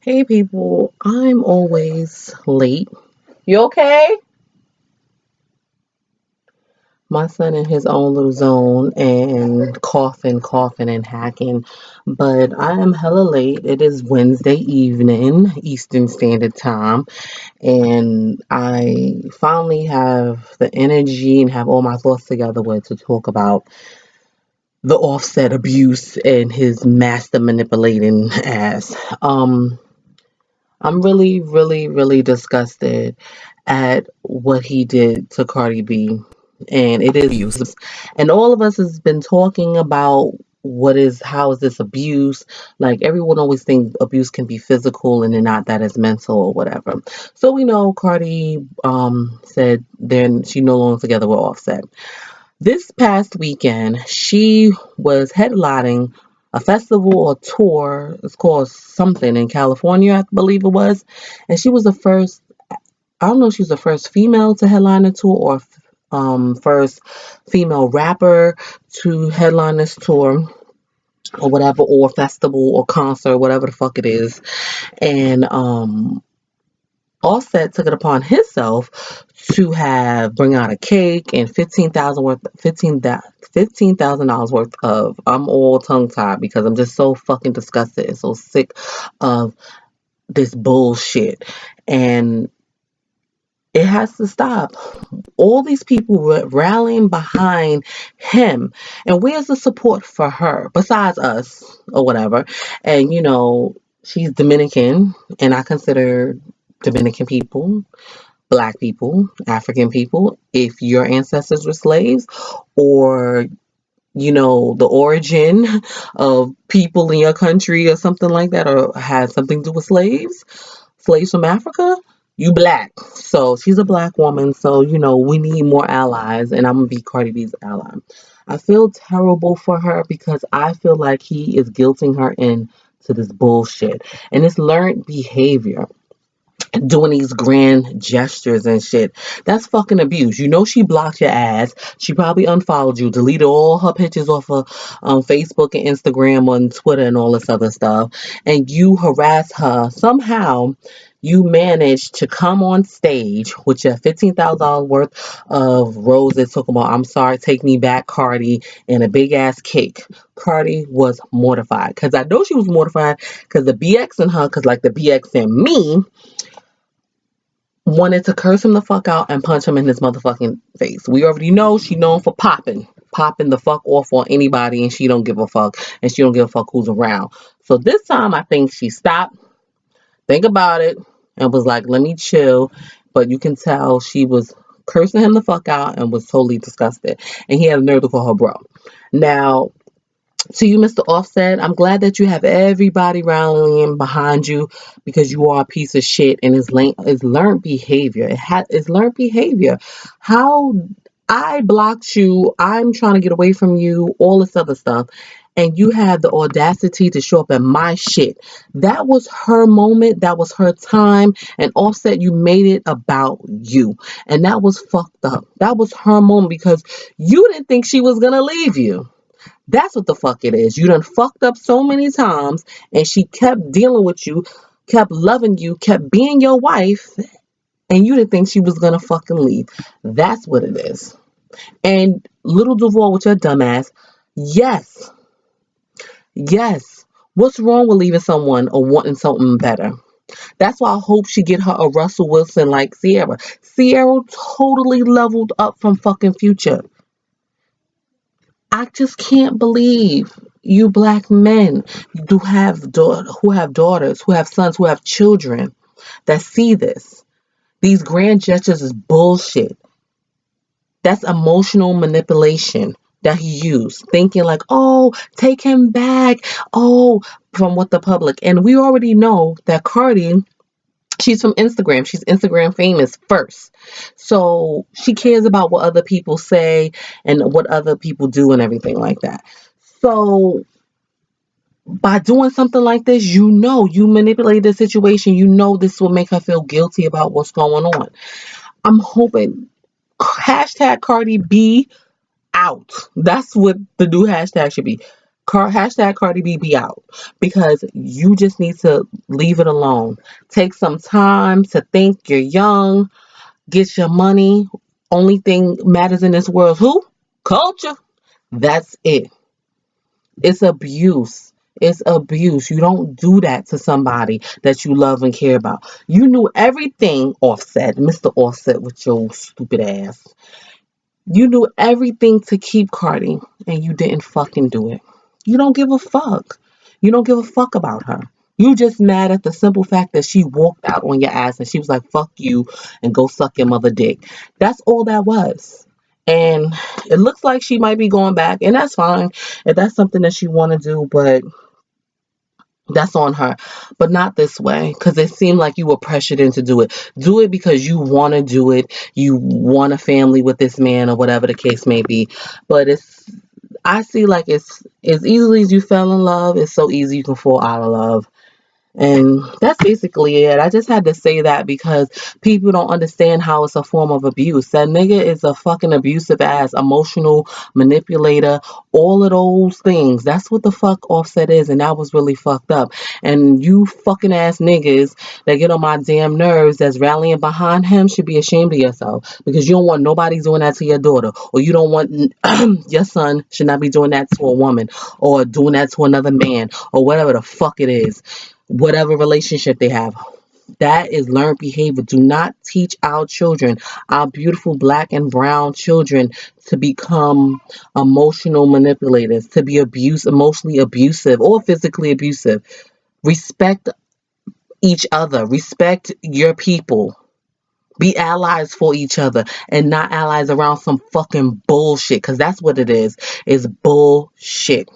Hey people, I'm always late. You okay? My son in his own little zone and coughing and hacking. But I am hella late. It is Wednesday evening, Eastern Standard Time, and I finally have the energy and have all my thoughts together with to talk about the offset abuse and his master manipulating ass. I'm really disgusted at what he did to Cardi B, and it is abuse. And all of us has been talking about how is this abuse? Like everyone always thinks abuse can be physical and then not that it's mental or whatever. So we know Cardi said then she no longer together with Offset. This past weekend, she was headlining a festival or tour. It's called something in California, I believe it was. And she was the first, I don't know if she was the first female to headline a tour or first female rapper to headline this tour or whatever, or festival or concert, whatever the fuck it is. And Offset took it upon himself to have bring out a cake and $15,000 worth of. I'm all tongue tied because I'm just so fucking disgusted and so sick of this bullshit, and it has to stop. All these people were rallying behind him, and where's the support for her besides us or whatever? And she's Dominican, and I consider Dominican people, black people, African people, if your ancestors were slaves, or the origin of people in your country or something like that, or had something to do with slaves from Africa, you black. So she's a black woman, so we need more allies, and I'm gonna be Cardi B's ally. I feel terrible for her because I feel like he is guilting her into this bullshit, and it's learned behavior, doing these grand gestures and shit. That's fucking abuse. She blocked your ass. She probably unfollowed you, deleted all her pictures off of Facebook and Instagram and Twitter and all this other stuff. And you harass her. Somehow you managed to come on stage with your $15,000 worth of roses talking about, I'm sorry, take me back, Cardi, and a big ass cake. Cardi was mortified. Because I know she was mortified because the BX in her, because like the BX in me, wanted to curse him the fuck out and punch him in his motherfucking face. We already know she known for popping the fuck off on anybody, and she don't give a fuck, and she don't give a fuck who's around. So this time I think she stopped, think about it, and was like, let me chill. But you can tell she was cursing him the fuck out and was totally disgusted. And he had a nerve to call her bro. Now, to you, Mr. Offset, I'm glad that you have everybody rallying behind you because you are a piece of shit, and it's learned behavior. It's learned behavior. How I blocked you, I'm trying to get away from you, all this other stuff, and you had the audacity to show up at my shit. That was her moment. That was her time. And Offset, you made it about you, and that was fucked up. That was her moment because you didn't think she was gonna leave you. That's what the fuck it is. You done fucked up so many times, and she kept dealing with you, kept loving you, kept being your wife, and you didn't think she was gonna fucking leave. That's what it is. And little Duval with your dumbass, yes, yes. What's wrong with leaving someone or wanting something better? That's why I hope she get her a Russell Wilson like Sierra. Sierra totally leveled up from fucking Future. I just can't believe you black men who have daughters, who have sons, who have children that see this. These grand gestures is bullshit. That's emotional manipulation that he used, thinking like, oh, take him back. Oh, from what the public. And we already know that Cardi, she's from Instagram. She's Instagram famous first. So she cares about what other people say and what other people do and everything like that. So by doing something like this, you manipulate the situation. This will make her feel guilty about what's going on. I'm hoping hashtag Cardi B out. That's what the new hashtag should be. Hashtag Cardi B be out, because you just need to leave it alone. Take some time to think. You're young. Get your money. Only thing matters in this world, who? Culture. That's it. It's abuse. It's abuse. You don't do that to somebody that you love and care about. You knew everything, Offset, Mr. Offset, with your stupid ass. You knew everything to keep Cardi, and you didn't fucking do it. You don't give a fuck. You don't give a fuck about her. You just mad at the simple fact that she walked out on your ass and she was like, fuck you and go suck your mother dick. That's all that was. And it looks like she might be going back, and that's fine if that's something that she want to do, but that's on her. But not this way, because it seemed like you were pressured into do it. Do it because you want to do it. You want a family with this man or whatever the case may be. But I see like it's as easily as you fell in love, it's so easy you can fall out of love. And that's basically it. I just had to say that because people don't understand how it's a form of abuse. That nigga is a fucking abusive ass, emotional manipulator, all of those things. That's what the fuck Offset is, and that was really fucked up. And you fucking ass niggas that get on my damn nerves that's rallying behind him should be ashamed of yourself, because you don't want nobody doing that to your daughter, or you don't want your son should not be doing that to a woman, or doing that to another man, or whatever the fuck it is, whatever relationship they have. That is learned behavior. Do not teach our children, our beautiful black and brown children, to become emotional manipulators, to be emotionally abusive or physically abusive. Respect each other. Respect your people. Be allies for each other and not allies around some fucking bullshit, because that's what it is. It's bullshit.